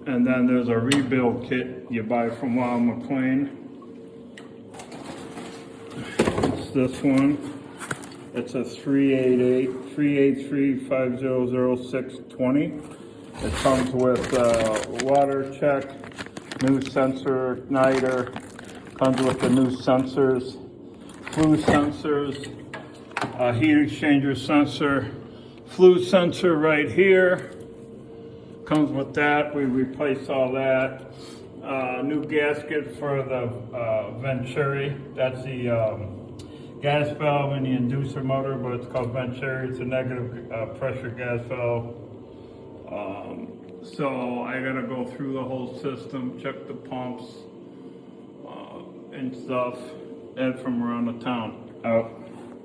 And then there's a rebuild kit you buy from Weil-McLain. It's this one. It's a 383-500-620. It comes with water check, new sensor igniter, comes with the new sensors, flue sensors, heat exchanger sensor, flue sensor right here. Comes with that. We replace all that. New gasket for the Venturi. That's the gas valve in the inducer motor, but it's called Venturi. It's a negative pressure gas valve. So I gotta go through the whole system, check the pumps and stuff, and from around the town. Out.